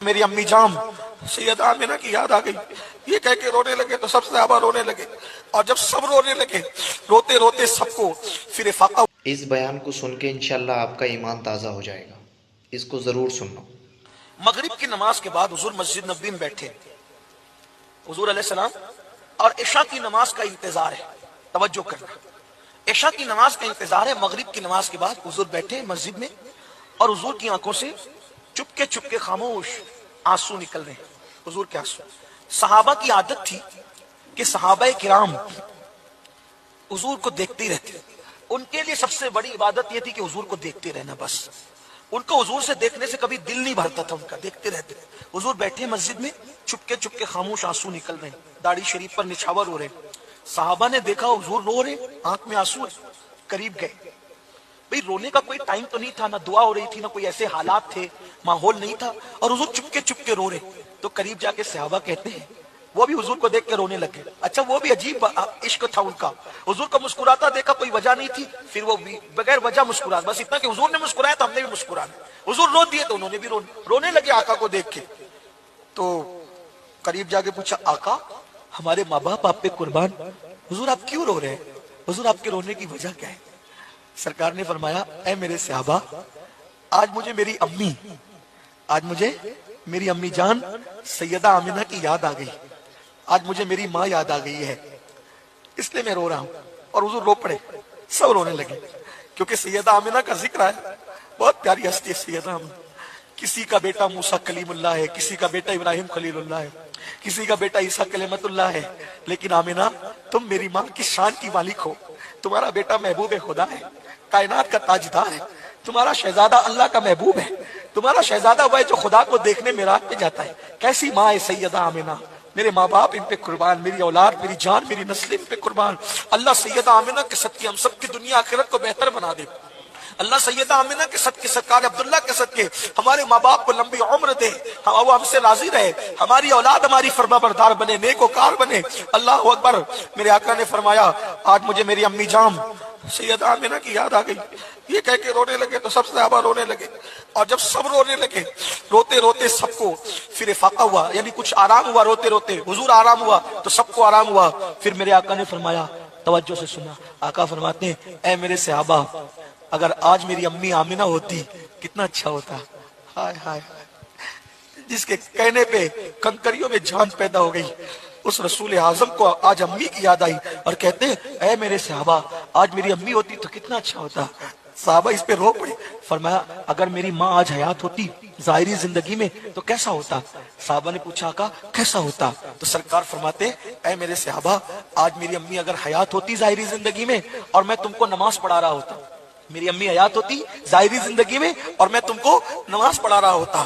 میری امی جان سیدہ آمنہ کی یاد آ گئی، یہ کہہ کے رونے لگے تو سب صحابہ رونے لگے، اور جب سب رونے لگے روتے روتے سب کو پھر فاقہ۔ اس بیان کو سن کے انشاءاللہ آپ کا ایمان تازہ ہو جائے گا، اس کو ضرور سننا۔ مغرب کی نماز کے بعد حضور مسجد نبوی میں بیٹھے، حضور علیہ السلام، اور عشاء کی نماز کا انتظار ہے، توجہ کرنا، عشاء کی نماز کا انتظار ہے۔ مغرب کی نماز کے بعد حضور بیٹھے مسجد میں، اور حضور کی آنکھوں سے چپ کے خاموش آنسو نکل رہے ہیں، حضور کے آنسو۔ صحابہ کی عادت تھی کہ صحابہ کرام حضور کو دیکھتے ہی رہتے، ان کے لیے سب سے بڑی عبادت یہ تھی کہ حضور کو دیکھتے رہنا، بس ان کو حضور سے دیکھنے سے کبھی دل نہیں بھرتا تھا ان کا، دیکھتے رہتے۔ حضور بیٹھے مسجد میں، چپ کے خاموش آنسو نکل رہے ہیں، داڑھی شریف پر نچھاور ہو رہے ہیں۔ صحابہ نے دیکھا حضور رو رہے، آنکھ میں آنسو ہے، قریب گئے۔ بھئی رونے کا کوئی ٹائم تو نہیں تھا، نہ دعا ہو رہی تھی، نہ کوئی ایسے حالات تھے، ماحول نہیں تھا، اور حضور چپ کے رو رہے۔ تو قریب جا کے صحابہ کہتے ہیں، وہ بھی حضور کو دیکھ کے رونے لگے۔ اچھا، وہ بھی عجیب عشق تھا ان کا، حضور کو مسکراتا دیکھا، کوئی وجہ نہیں تھی، پھر وہ بھی بغیر وجہ مسکرا، بس اتنا کہ حضور نے مسکرایا تو ہم نے بھی مسکرانا، حضور رو دیے تو انہوں نے بھی رونے لگے آقا کو دیکھ کے۔ تو قریب جا کے پوچھا، آقا ہمارے ماں باپ آپ پہ قربان، حضور آپ کیوں رو رہے ہیں؟ حضور آپ کے رونے کی وجہ کیا ہے؟ سرکار نے فرمایا، اے میرے صحابہ، آج مجھے میری امی جان سیدہ آمنہ کی یاد آ گئی، آج مجھے میری ماں یاد آ گئی ہے، اس لیے میں رو رہا ہوں۔ اور حضور رو پڑے، سب رونے لگے، کیونکہ سیدہ آمنہ کا ذکر ہے، بہت پیاری ہستی ہے سیدہ آمنہ۔ کسی کا بیٹا موسیٰ کلیم اللہ ہے، کسی کا بیٹا ابراہیم خلیل اللہ ہے، کسی کا بیٹا عیسیٰ کلمت اللہ ہے، لیکن آمنہ تم میری ماں کی شان کی مالک ہو، تمہارا بیٹا محبوب خدا ہے، کائنات کا تاجدار ہے، تمہارا شہزادہ اللہ کا محبوب ہے، تمہارا شہزادہ وہ ہے جو خدا کو دیکھنے معراج پہ جاتا ہے۔ کیسی ماں ہے سیدہ آمنہ، میرے ماں باپ ان پہ قربان، میری اولاد، میری جان، میری نسل ان پہ قربان۔ اللہ سیدہ آمنہ کے صدقے ہم سب کی دنیا آخرت کو بہتر بنا دے۔ اللہ سیدہ آمنہ کے صدقے، سرکار عبداللہ کے صدقے ہمارے ماں باپ کو لمبی عمر دے، وہ ہم سے راضی رہے، ہماری اولاد ہماری فرما بردار بنے، نیک وکار بنے۔ اللہ اکبر۔ میرے آقا نے فرمایا، آج مجھے میری امی جان سیدہ آمنہ کی یاد آ گئی، یہ کہہ کے رونے لگے تو سب صحابہ رونے لگے، اور جب سب رونے لگے روتے روتے سب کو پھر فاقہ ہوا، یعنی کچھ آرام ہوا، روتے روتے حضور آرام ہوا تو سب کو آرام ہوا۔ پھر میرے آقا نے فرمایا، توجہ سے سنا، آقا فرماتے ہیں، اے میرے صحابہ، اگر آج میری امی آمنہ ہوتی کتنا اچھا ہوتا۔ ہائے ہائے ہائے، جس کے کہنے پہ کنکریوں میں جان پیدا ہو گئی، اس رسول اعظم کو آج امی کی یاد آئی، اور کہتے ہیں، اے میرے صحابہ، آج میری امی ہوتی تو کتنا اچھا ہوتا۔ صحابہ اس پہ رو پڑے، فرمایا، اگر میری ماں آج حیات ہوتی ظاہری زندگی میں تو کیسا ہوتا؟ صحابہ نے پوچھا، آقا کیسا ہوتا؟ تو سرکار فرماتے، اے میرے صحابہ، آج میری امی اگر حیات ہوتی ظاہری زندگی میں اور میں تم کو نماز پڑھا رہا ہوتا، میری امی حیات ہوتی ظاہری زندگی میں اور میں تم کو نماز پڑھا رہا ہوتا،